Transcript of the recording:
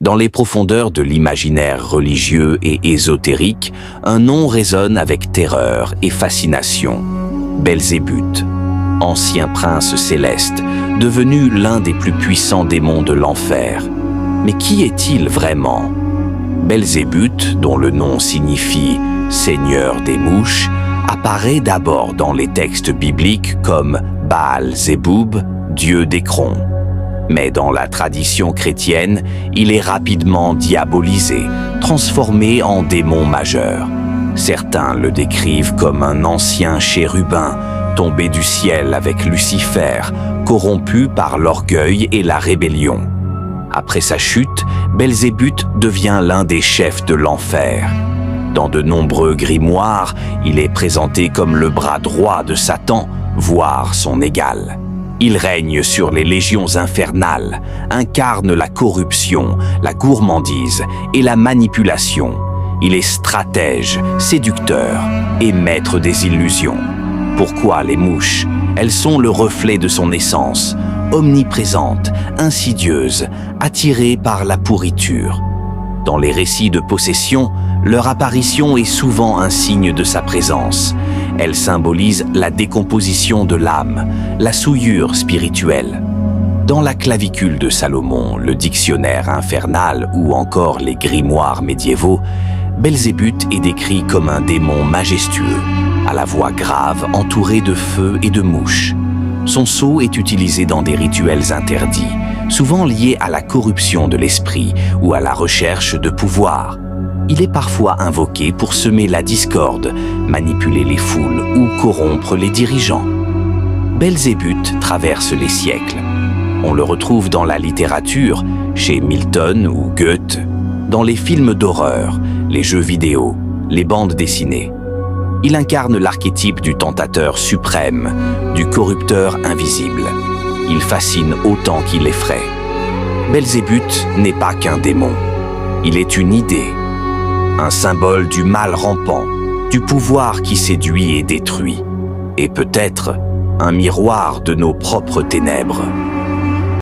Dans les profondeurs de l'imaginaire religieux et ésotérique, un nom résonne avec terreur et fascination. Belzébuth, ancien prince céleste, devenu l'un des plus puissants démons de l'enfer. Mais qui est-il vraiment? Belzébuth, dont le nom signifie « Seigneur des mouches », apparaît d'abord dans les textes bibliques comme Baal-Zéboub, dieu d'Écron. Mais dans la tradition chrétienne, il est rapidement diabolisé, transformé en démon majeur. Certains le décrivent comme un ancien chérubin, tombé du ciel avec Lucifer, corrompu par l'orgueil et la rébellion. Après sa chute, Belzébuth devient l'un des chefs de l'enfer. Dans de nombreux grimoires, il est présenté comme le bras droit de Satan, voire son égal. Il règne sur les légions infernales, incarne la corruption, la gourmandise et la manipulation. Il est stratège, séducteur et maître des illusions. Pourquoi les mouches? Elles sont le reflet de son essence, omniprésentes, insidieuses, attirées par la pourriture. Dans les récits de possession, leur apparition est souvent un signe de sa présence. Elle symbolise la décomposition de l'âme, la souillure spirituelle. Dans la clavicule de Salomon, le dictionnaire infernal ou encore les grimoires médiévaux, Belzébuth est décrit comme un démon majestueux, à la voix grave entouré de feu et de mouches. Son sceau est utilisé dans des rituels interdits, souvent liés à la corruption de l'esprit ou à la recherche de pouvoir. Il est parfois invoqué pour semer la discorde, manipuler les foules ou corrompre les dirigeants. Belzébuth traverse les siècles. On le retrouve dans la littérature, chez Milton ou Goethe, dans les films d'horreur, les jeux vidéo, les bandes dessinées. Il incarne l'archétype du tentateur suprême, du corrupteur invisible. Il fascine autant qu'il effraie. Belzébuth n'est pas qu'un démon. Il est une idée, un symbole du mal rampant, du pouvoir qui séduit et détruit, et peut-être un miroir de nos propres ténèbres.